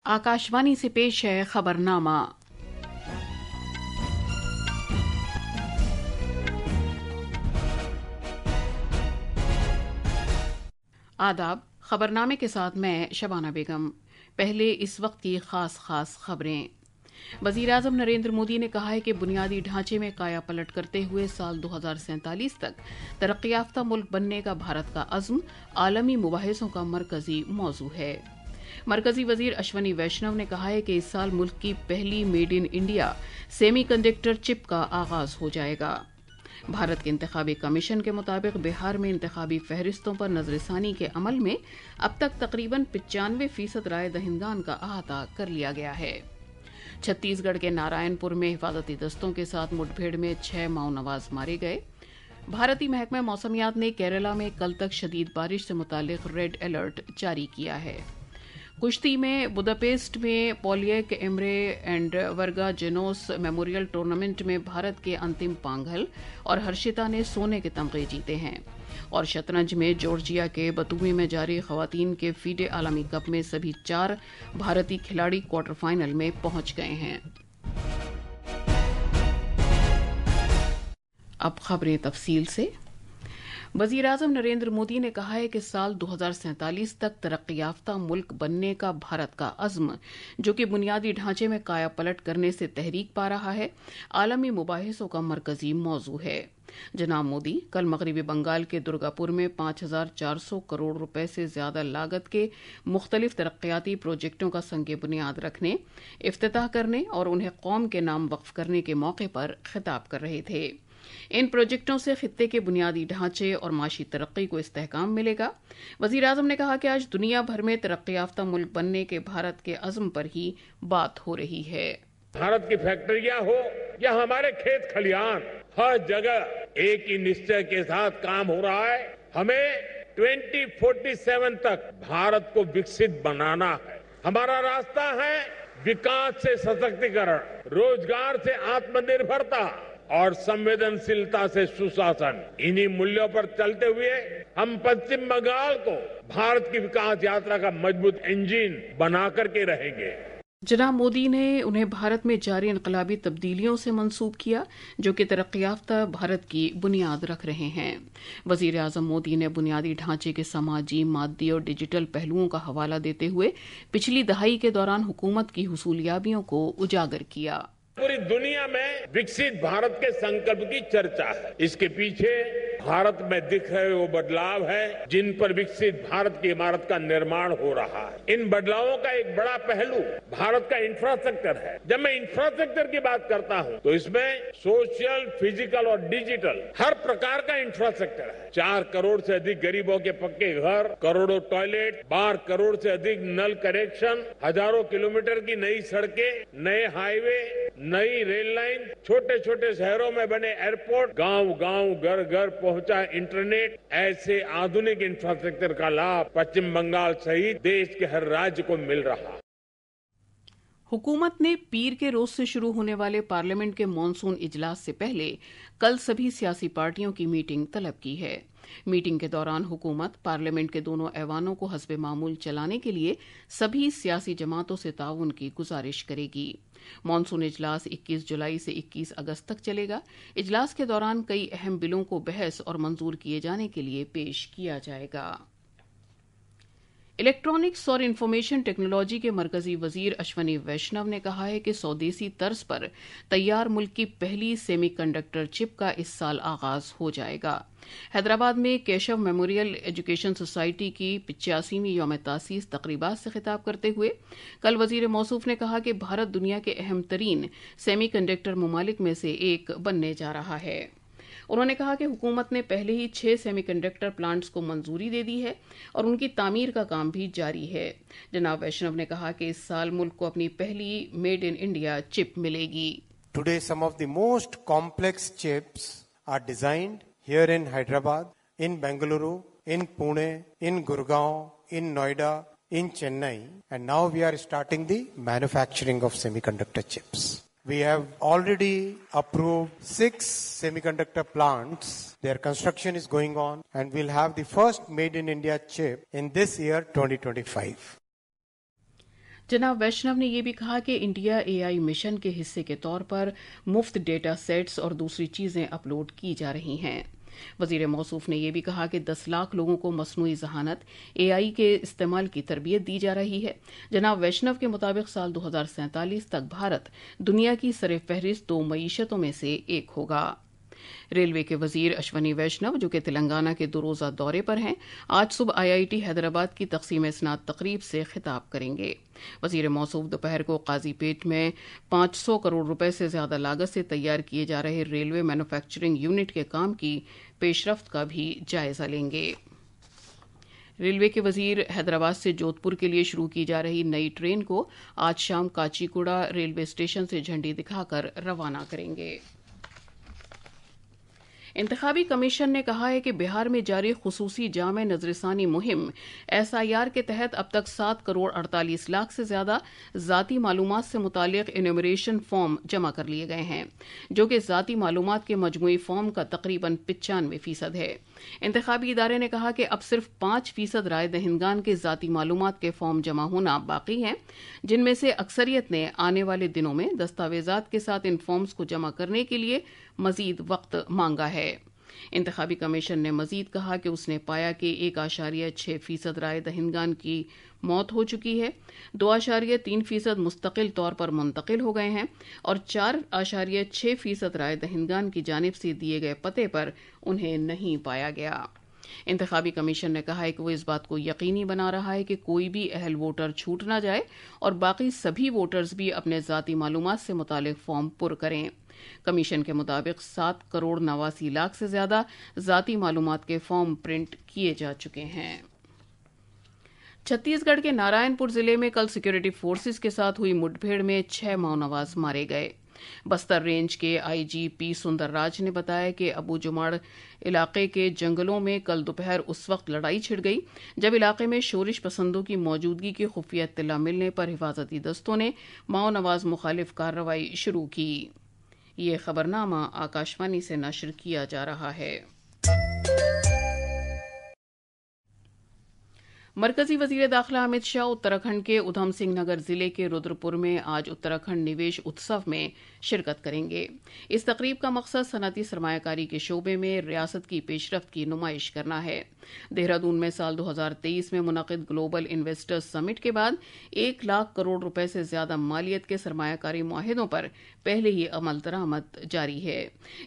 आकाशवाणी से पेश है खबरनामा। आदाब। खबरनामे के साथ मैं शबाना बेगम। पहले इस वक्त की खास खबरें। वज़ीर-ए-आज़म नरेंद्र मोदी ने कहा है कि बुनियादी ढांचे में काया पलट करते हुए साल 2047 तक तरक्की याफ्ता मुल्क बनने का भारत का अज़्म आलमी मुबाहिसों का मरकजी मौजू है। मरकजी वजीर अश्वनी वैष्णव ने कहा है कि इस साल मुल्क की पहली made in India semi conductor chip का आगाज हो जाएगा। भारत के इंतखाबी कमीशन के मुताबिक बिहार में इंतखाबी फहरिस्तों पर नजरसानी के अमल में अब तक तकरीबन 95% राय दहिंदगान का अहाता कर लिया गया है। छत्तीसगढ़ के नारायणपुर में हिफाजती दस्तों के साथ मुठभेड़ में 6 माओ नवाज मारे गए। भारतीय महकमा मौसमियात ने केरला में कल तक शदीद बारिश से मुतालिक रेड अलर्ट जारी किया है। कुश्ती में बुदापेस्ट में पोलियक एमरे एंड वर्गा जेनोस मेमोरियल टूर्नामेंट में भारत के अंतिम पांघल और हर्षिता ने सोने के तमगे जीते हैं। और शतरंज में जॉर्जिया के बतूमी में जारी खवातीन के फीडे आलमी कप में सभी 4 भारतीय खिलाड़ी क्वार्टर फाइनल में पहुंच गए हैं। अब खबरें तफसील से। वज़ीर-ए-आज़म नरेंद्र मोदी ने कहा है कि साल 2047 तक तरक्की याफ्ता मुल्क बनने का भारत का अज़्म, जो कि बुनियादी ढांचे में काया पलट करने से तहरीक पा रहा है, आलमी मुबाहिसों का मरकजी मौजू है। जनाब मोदी कल मगरबी बंगाल के दुर्गापुर में 5400 करोड़ रुपए से ज्यादा लागत के मुख्तलिफ तरक्याती प्रोजेक्टों का संग बुनियाद रखने, इफ्तिताह करने और उन्हें कौम के नाम वक्फ करने के मौके पर खिताब कर रहे थे। इन प्रोजेक्टों से खित्ते के बुनियादी ढांचे और माशी तरक्की को इस्तेहकाम मिलेगा। वज़ीर-ए-आज़म ने कहा कि आज दुनिया भर में तरक्की याफ्ता मुल्क बनने के भारत के अज़्म पर ही बात हो रही है। भारत की फैक्ट्रियां हो या हमारे खेत खलियान, हर जगह एक ही निश्चय के साथ काम हो रहा है। हमें 2047 तक भारत को विकसित बनाना है। हमारा रास्ता है विकास से सशक्तिकरण, रोजगार से आत्मनिर्भरता और संवेदनशीलता से सुशासन। इन्हीं मूल्यों पर चलते हुए हम पश्चिम बंगाल को भारत की विकास यात्रा का मजबूत इंजन बनाकर के रहेंगे। जनाब मोदी ने उन्हें भारत में जारी इनकलाबी तब्दीलियों से मंसूब किया, जो कि तरक्की याफ्ता भारत की बुनियाद रख रहे हैं। वज़ीर-ए-आज़म मोदी ने बुनियादी ढांचे के समाजी, मादी और डिजिटल पहलुओं का हवाला देते हुए पिछली दहाई के दौरान हुकूमत की हुसूलियाबियों को उजागर किया। पूरी दुनिया में विकसित भारत के संकल्प की चर्चा है। इसके पीछे भारत में दिख रहे वो बदलाव है जिन पर विकसित भारत की इमारत का निर्माण हो रहा है। इन बदलावों का एक बड़ा पहलू भारत का इंफ्रास्ट्रक्चर है। जब मैं इंफ्रास्ट्रक्चर की बात करता हूं तो इसमें सोशल, फिजिकल और डिजिटल हर प्रकार का इंफ्रास्ट्रक्चर है। 4 करोड़ से अधिक गरीबों के पक्के घर, करोड़ों टॉयलेट, 12 करोड़ से अधिक नल कनेक्शन, हजारों किलोमीटर की नई सड़कें, नए हाईवे, नई रेल लाइन, छोटे छोटे शहरों में बने एयरपोर्ट, गांव गांव, घर घर पहुंचा इंटरनेट, ऐसे आधुनिक इंफ्रास्ट्रक्चर का लाभ पश्चिम बंगाल सहित देश के हर राज्य को मिल रहा है। हुकूमत ने पीर के रोज से शुरू होने वाले पार्लियामेंट के मॉनसून इजलास से पहले कल सभी सियासी पार्टियों की मीटिंग तलब की है। मीटिंग के दौरान हुकूमत पार्लियामेंट के दोनों ऐवानों को हस्बे मामूल चलाने के लिए सभी सियासी जमातों से ताउन की गुजारिश करेगी। मॉनसून इजलास 21 जुलाई से 21 अगस्त तक चलेगा। इजलास के दौरान कई अहम बिलों को बहस और मंजूर किए जाने के लिए पेश किया जाएगा। इलेक्ट्रॉनिक्स और इंफॉर्मेशन टेक्नोलॉजी के मरकजी वजीर अश्वनी वैष्णव ने कहा है कि स्वदेशी तर्ज पर तैयार मुल्क की पहली सेमी कंडक्टर चिप का इस साल आगाज हो जाएगा। हैदराबाद में केशव मेमोरियल एजुकेशन सोसाइटी की 85वीं यौम तासीस तकरीबात से खिताब करते हुए कल वजीर मौसूफ ने कहा कि भारत दुनिया के अहम तरीन सेमी कंडक्टर ममालिक में से एक बनने जा रहा है। उन्होंने कहा कि हुकूमत ने पहले ही 6 सेमीकंडक्टर प्लांट्स को मंजूरी दे दी है और उनकी तामीर का काम भी जारी है। जनाब वैष्णव ने कहा कि इस साल मुल्क को अपनी पहली मेड इन इंडिया चिप मिलेगी। Today some of the most complex chips are designed here in Hyderabad, in Bengaluru, in Pune, in Gurgaon, in Noida, in Chennai, and now we are starting the manufacturing of semiconductor chips. We have already approved 6 semiconductor plants. Their construction is going on and we'll have the first made in India chip in this year 2025. जनाब वैष्णव ने यह भी कहा कि India AI mission के हिस्से के तौर पर मुफ्त डेटा सेट्स और दूसरी चीजें अपलोड की जा रही हैं। वजीर मौसूफ ने यह भी कहा कि 10 लाख लोगों को मसनूई जहानत AI के इस्तेमाल की तरबियत दी जा रही है। जनाब वैष्णव के मुताबिक साल 2047 तक भारत दुनिया की सर-ए-फहरिस्त 2 मईशतों में से एक होगा। रेलवे के वजीर अश्वनी वैष्णव, जो कि तेलंगाना के 2 रोज़ा दौरे पर हैं, आज सुबह IIT हैदराबाद की तकसीम इसनाद तकरीब से खिताब करेंगे। वजीर मौसूफ दोपहर को काजीपेट में 500 करोड़ रुपए से ज्यादा लागत से तैयार किए जा रहे रेलवे मैन्युफैक्चरिंग यूनिट के काम की पेशरफ्त का भी जायजा लेंगे। रेलवे के वजीर हैदराबाद से जोधपुर के लिए शुरू की जा रही नई ट्रेन को आज शाम काचीगुड़ा रेलवे स्टेशन से झंडी दिखाकर रवाना करेंगे। इंतखाबी कमीशन ने कहा है कि बिहार में जारी खुसूसी जामे नजरसानी मुहिम SIR के तहत अब तक 7 करोड़ 48 लाख से ज्यादा जाती मालूमात से मुतालिक इन्यूमरेशन फॉर्म जमा कर लिए गए हैं, जो कि जाती मालूमात के मजमूई फॉर्म का तकरीबन 95% है। इंतखाबी इदारे ने कहा कि अब सिर्फ 5% राय दहिंदगान के जाती मालूमात के फॉर्म जमा होना बाकी हैं, जिनमें से अक्सरियत ने आने वाले दिनों में दस्तावेजात के साथ इन फॉर्म्स को जमा करने के लिए मजीद वक्त मांगा है। इंतखाबी कमीशन ने मजीद कहा कि उसने पाया कि 1.6% राय दहिंदगान की मौत हो चुकी है, 2.3% मुस्तकिल तौर पर मुंतकिल हो गए हैं और 4.6% राय दहिंदगान की जानिब से दिए गए पते पर उन्हें नहीं पाया गया। इंतखाबी कमीशन ने कहा है कि वो इस बात को यकीनी बना रहा है कि कोई भी अहल वोटर छूट न जाए और बाकी सभी वोटर्स भी अपने जाती मालूमात से मुतालिक फॉर्म पुर करें। कमीशन के मुताबिक 7 करोड़ 89 लाख से ज्यादा जाती मालूमात के फॉर्म प्रिंट किए जा चुके हैं। छत्तीसगढ़ के नारायणपुर जिले में कल सिक्योरिटी फोर्सेस के साथ हुई मुठभेड़ में 6 माओनवाज मारे गए। बस्तर रेंज के IGP सुंदरराज ने बताया कि अबू जुमाड़ इलाके के जंगलों में कल दोपहर उस वक्त लड़ाई छिड़ गई जब इलाके में शोरिश पसंदों की मौजूदगी की खुफिया इत्तला मिलने पर हिफाजती दस्तों ने माओनवाज मुखालिफ कार्रवाई शुरू की। ये खबरनामा आकाशवाणी से नशर किया जा रहा है। मरकजी वजीर दाखिला अमित शाह उत्तराखंड के उधम सिंह नगर जिले के रुद्रपुर में आज उत्तराखंड निवेश उत्सव में शिरकत करेंगे। इस तकरीब का मकसद सनअती सरमायाकारी के शोबे में रियासत की पेशरफ्त की नुमाइश करना है। देहरादून में साल 2023 में मुनक़िद ग्लोबल इन्वेस्टर्स समिट के बाद 1 लाख करोड़ रुपए से ज्यादा मालियत के सरमायाकारी मुआहिदों पर पहले ही अमल दरामद जारी है।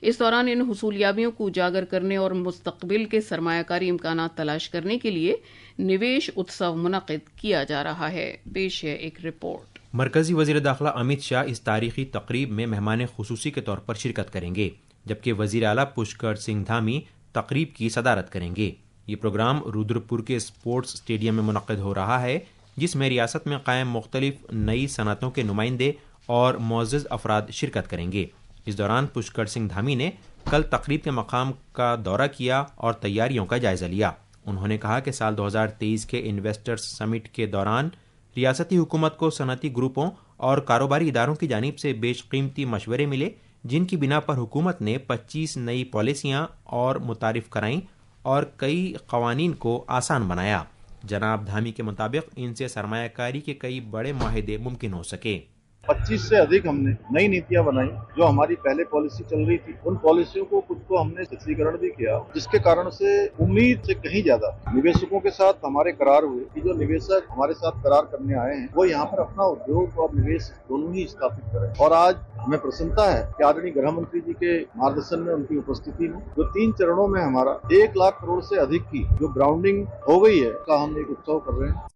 इस दौरान इन हुसूलियाबियों को उजागर करने और मुस्तकबिल के सरमायाकारी इम्कानात तलाश करने के लिए निवेश उत्सव मुनक़िद किया जा रहा है। पेश है एक रिपोर्ट। मरकजी वजीर दाखिला अमित शाह इस तारीखी तकरीब में मेहमान खुसूसी के तौर पर शिरकत करेंगे, जबकि वजीर आला पुष्कर सिंह धामी तकरीब की सदारत करेंगे। ये प्रोग्राम रुद्रपुर के स्पोर्ट्स स्टेडियम में मुनक़िद हो रहा है, जिसमें रियासत में कायम मुख्तलिफ नई सनतों के नुमाइंदे और मुअज़्ज़ज़ अफराद शिरकत करेंगे। इस दौरान पुष्कर सिंह धामी ने कल तकरीब के मकाम का दौरा किया और तैयारियों का जायजा लिया। उन्होंने कहा कि साल 2023 के इन्वेस्टर्स समिट के दौरान रियासती हुकूमत को सनअती ग्रुपों और कारोबारी इदारों की जानिब से बेशकीमती मशवरे मिले, जिनकी बिना पर हुकूमत ने 25 नई पॉलिसियां और मुतारिफ कराईं और कई कवानीन को आसान बनाया। जनाब धामी के मुताबिक इनसे सरमायाकारी के कई बड़े मुआहिदे मुमकिन हो सके। 25 से अधिक हमने नई नीतियां बनाई। जो हमारी पहले पॉलिसी चल रही थी, उन पॉलिसियों को कुछ को हमने शिथिलीकरण भी किया, जिसके कारण से उम्मीद से कहीं ज्यादा निवेशकों के साथ हमारे करार हुए कि जो निवेशक हमारे साथ करार करने आए हैं वो यहाँ पर अपना उद्योग और निवेश दोनों ही स्थापित करें। और आज हमें प्रसन्नता है कि आदरणीय गृह मंत्री जी के मार्गदर्शन में, उनकी उपस्थिति में जो 3 चरणों में हमारा 1 लाख करोड़ से अधिक की जो ग्राउंडिंग हो गई है का हम एक उत्सव कर रहे हैं।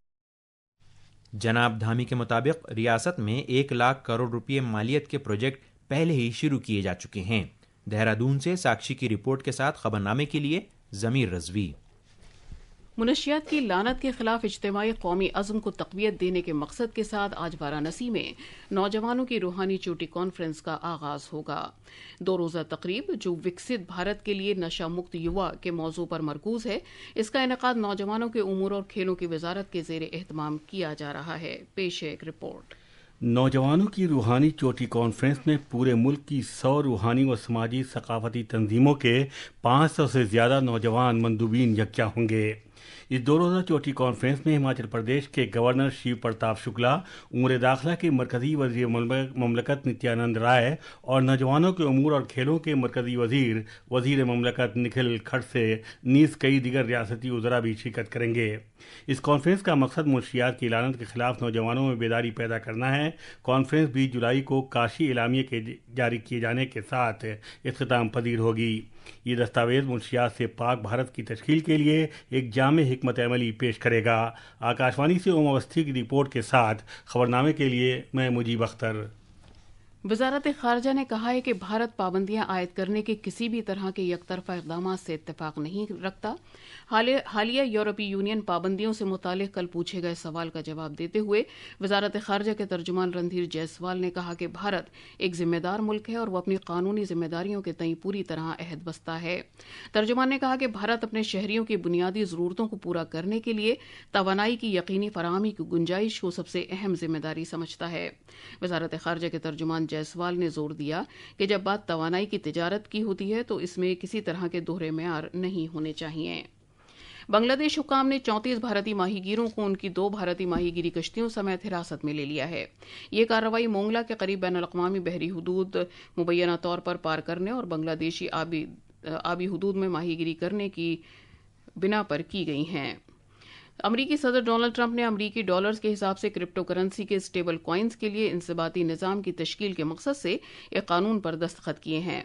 जनाब धामी के मुताबिक रियासत में 1 लाख करोड़ रुपये मालियत के प्रोजेक्ट पहले ही शुरू किए जा चुके हैं। देहरादून से साक्षी की रिपोर्ट के साथ खबरनामे के लिए ज़मीर रज़वी। मुनशियात की लानत के खिलाफ इज्तिमाई कौमी अज़्म को तक़वियत देने के मकसद के साथ आज वाराणसी में नौजवानों की रूहानी चोटी कॉन्फ्रेंस का आगाज होगा। 2 रोज़ा तकरीब, जो विकसित भारत के लिए नशा मुक्त युवा के मौजू पर मरकूज है, इसका इनेकाद नौजवानों के उमूर और खेलों की वजारत के ज़ेर एहतमाम किया जा रहा है। पेश है एक रिपोर्ट। नौजवानों की रूहानी चोटी कॉन्फ्रेंस में पूरे मुल्क की 100 रूहानी व समाजी सकाफती तंजीमों के 500 से ज़्यादा नौजवान मंदूबीन यकजा होंगे। اس 2 روزہ چوٹی کانفرنس میں ہماچل پردیش کے گورنر شیو پرتاپ شکلا، امور داخلہ کے مرکزی وزیر مملکت نتیانند رائے اور نوجوانوں کے امور اور کھیلوں کے مرکزی وزیر مملکت نکھل کھڑسے نیز کئی دیگر ریاستی وزراء بھی شرکت کریں گے۔ اس کانفرنس کا مقصد منشیات کی لعنت کے خلاف نوجوانوں میں بیداری پیدا کرنا ہے۔ کانفرنس 20 جولائی کو کاشی اعلامیہ کے جاری کیے جانے کے ساتھ اختتام پذیر ہوگی۔ یہ دستاویز منشیات سے پاک بھارت کی تشکیل کے لیے ایک جامع حکمت عملی پیش کرے گا۔ آکاشوانی سے اوم اوستھی کی رپورٹ کے ساتھ خبرنامے کے لیے میں مجیب اختر۔ وزارت خارجہ نے کہا ہے کہ بھارت پابندیاں عائد کرنے کے کسی بھی طرح کے یک طرفہ اقدامات سے اتفاق نہیں رکھتا۔ حالیہ یورپی یونین پابندیوں سے متعلق کل پوچھے گئے سوال کا جواب دیتے ہوئے وزارت خارجہ کے ترجمان رندھیر جیسوال نے کہا کہ بھارت ایک ذمہ دار ملک ہے اور وہ اپنی قانونی ذمہ داریوں کے تئیں پوری طرح عہد بستہ ہے۔ ترجمان نے کہا کہ بھارت اپنے شہریوں کی بنیادی ضرورتوں کو پورا کرنے کے لیے توانائی کی یقینی فراہمی کی گنجائش کو سب سے اہم ذمہ داری سمجھتا ہے۔ وزارت خارجہ کے ترجمان جیسوال نے زور دیا کہ جب بات توانائی کی تجارت کی ہوتی ہے تو اس میں کسی طرح کے دوہرے معیار نہیں ہونے چاہیے۔ بنگلہ دیش حکام نے 34 بھارتی ماہی گیروں کو ان کی 2 بھارتی ماہی گیری کشتیوں سمیت حراست میں لے لیا ہے۔ یہ کارروائی مونگلا کے قریب بین الاقوامی بحری حدود مبینہ طور پر پار کرنے اور بنگلہ دیشی آبی حدود میں ماہی گیری کرنے کی بنا پر کی گئی ہیں۔ امریکی صدر ڈونلڈ ٹرمپ نے امریکی ڈالرز کے حساب سے کرپٹو کرنسی کے اسٹیبل کوائنز کے لیے انضباطی نظام کی تشکیل کے مقصد سے ایک قانون پر دستخط کیے ہیں۔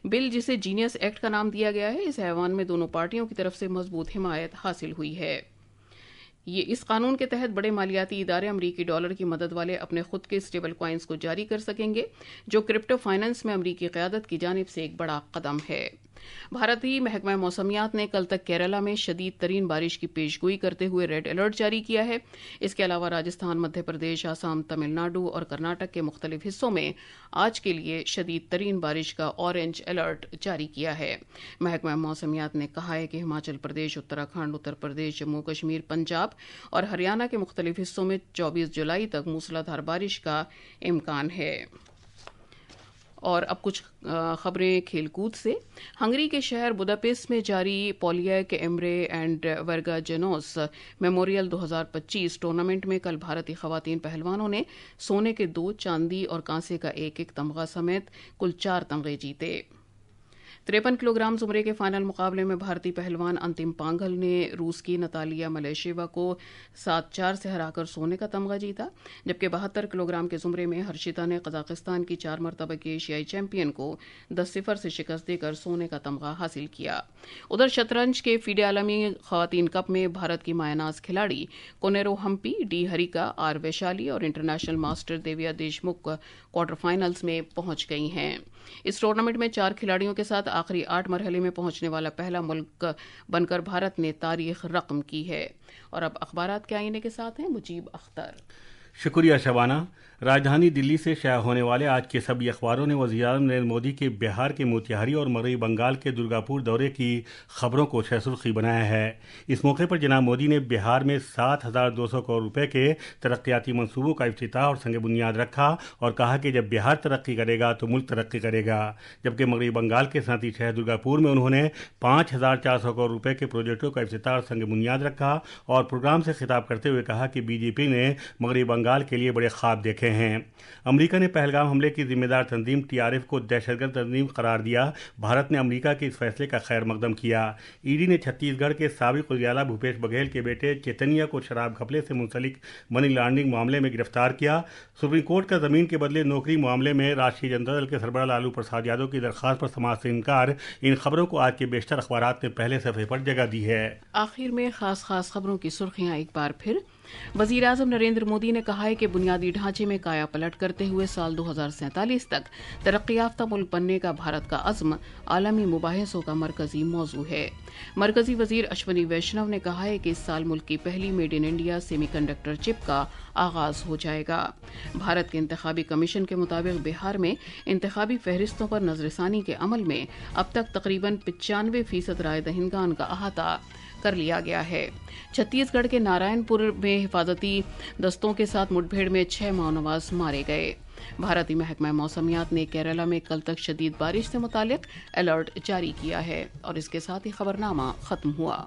بل جسے جینیس ایکٹ کا نام دیا گیا ہے، اس ایوان میں دونوں پارٹیوں کی طرف سے مضبوط حمایت حاصل ہوئی ہے۔ اس قانون کے تحت بڑے مالیاتی ادارے امریکی ڈالر کی مدد والے اپنے خود کے اسٹیبل کوائنز کو جاری کر سکیں گے، جو کرپٹو فائنانس میں امریکی قیادت کی جانب سے ایک بڑا قدم ہے۔ بھارتی محکمہ موسمیات نے کل تک کیرالہ میں شدید ترین بارش کی پیشگوئی کرتے ہوئے ریڈ الرٹ جاری کیا ہے۔ اس کے علاوہ راجستھان، مدھیہ پردیش، آسام، تمل ناڈو اور کرناٹک کے مختلف حصوں میں آج کے لیے شدید ترین بارش کا اورنج الرٹ جاری کیا ہے۔ محکمہ موسمیات نے کہا ہے کہ ہماچل پردیش، اتراکھنڈ، اتر پردیش، جموں کشمیر، پنجاب اور ہریانہ کے مختلف حصوں میں 24 جولائی تک موسلا دھار بارش کا امکان ہے۔ اور اب کچھ خبریں کھیل کود سے۔ ہنگری کے شہر بداپیسٹ میں جاری پولیاک ایمرے اینڈ ورگا جنوس میموریل 2025 ٹورنامنٹ میں کل بھارتی خواتین پہلوانوں نے سونے کے 2، چاندی اور کانسے کا 1 تمغہ سمیت کل 4 تمغے جیتے۔ 53 کلو گرام زمرے کے فائنل مقابلے میں بھارتی پہلوان انتم پانگھل نے روس کی نتالیا ملیشیوا کو 7-4 سے ہرا کر سونے کا تمغہ جیتا، جبکہ 72 کلو گرام کے زمرے میں ہرشیتا نے قزاقستان کی 4 مرتبہ کے ایشیائی چیمپئن کو 10-0 سے شکست دے کر سونے کا تمغہ حاصل کیا۔ ادھر شطرنج کے فیڈے عالمی خواتین کپ میں بھارت کی مایہ ناز کھلاڑی کونیرو ہمپی، ڈی ہریکا، آر ویشالی اور international master Divya Deshmukh quarter finals میں پہنچ گئی ہیں۔ اس ٹورنامنٹ میں 4 کھلاڑیوں کے ساتھ آخری 8 مرحلے میں پہنچنے والا پہلا ملک بن کر بھارت نے تاریخ رقم کی ہے۔ اور اب اخبارات کے آئینے کے ساتھ ہیں مجیب اختر۔ شکریہ شبانہ۔ راجدھانی دلی سے شائع ہونے والے آج کے سبھی اخباروں نے وزیراعظم نریندر مودی کے بہار کے موتیہاری اور مغربی بنگال کے درگاپور دورے کی خبروں کو شہ سرخی بنایا ہے۔ اس موقع پر جناب مودی نے بہار میں 7,200 کروڑ روپے کے ترقیاتی منصوبوں کا افتتاح اور سنگ بنیاد رکھا اور کہا کہ جب بہار ترقی کرے گا تو ملک ترقی کرے گا، جبکہ مغربی بنگال کے صنعتی شہر درگاپور میں انہوں نے 5,400 کروڑ روپے کے پروجیکٹوں کا افتتاح اور سنگ بنیاد رکھا اور پروگرام سے خطاب کرتے ہوئے کہا کہ بی جے پی نے مغربی بنگال کے لیے بڑے خواب دیکھے ہیں۔ امریکہ نے پہلگام حملے کی ذمہ دار تنظیم TRF کو دہشت گرد تنظیم قرار دیا۔ بھارت نے امریکہ کے اس فیصلے کا خیر مقدم کیا۔ ED نے چھتیس گڑھ کے سابق وزیر اعلیٰ بھوپیش بگھیل کے بیٹے چیتنیا کو شراب گھپلے سے منسلک منی لانڈرنگ معاملے میں گرفتار کیا۔ سپریم کورٹ کا زمین کے بدلے نوکری معاملے میں راشٹریہ جنتا دل کے سربراہ لالو پرساد یادو کی درخواست پر سماعت سے انکار۔ ان خبروں کو آج کے بیشتر اخبارات نے پہلے صفحے پر جگہ دی ہے۔ آخر میں خاص خبروں کی سرخیاں ایک بار پھر۔ وزیر اعظم نریندر مودی نے کہا ہے کہ بنیادی ڈھانچے میں کایا پلٹ کرتے ہوئے سال 2047 تک ترقی یافتہ ملک بننے کا بھارت کا عزم عالمی مباحثوں کا مرکزی موضوع ہے۔ مرکزی وزیر اشونی ویشنو نے کہا ہے کہ اس سال ملک کی پہلی made in India semi conductor چپ کا آغاز ہو جائے گا۔ بھارت کے انتخابی کمیشن کے مطابق بہار میں انتخابی فہرستوں پر نظر ثانی کے عمل میں اب تک تقریباً 95% رائے دہندگان کا احاطہ کر لیا گیا ہے۔ چھتیس گڑھ کے نارائن پور میں حفاظتی دستوں کے ساتھ مڈبھیڑ میں 6 ماؤنواز مارے گئے۔ بھارتی محکمہ موسمیات نے کیرالہ میں کل تک شدید بارش سے متعلق الرٹ جاری کیا ہے۔ اور اس کے ساتھ ہی خبرنامہ ختم ہوا۔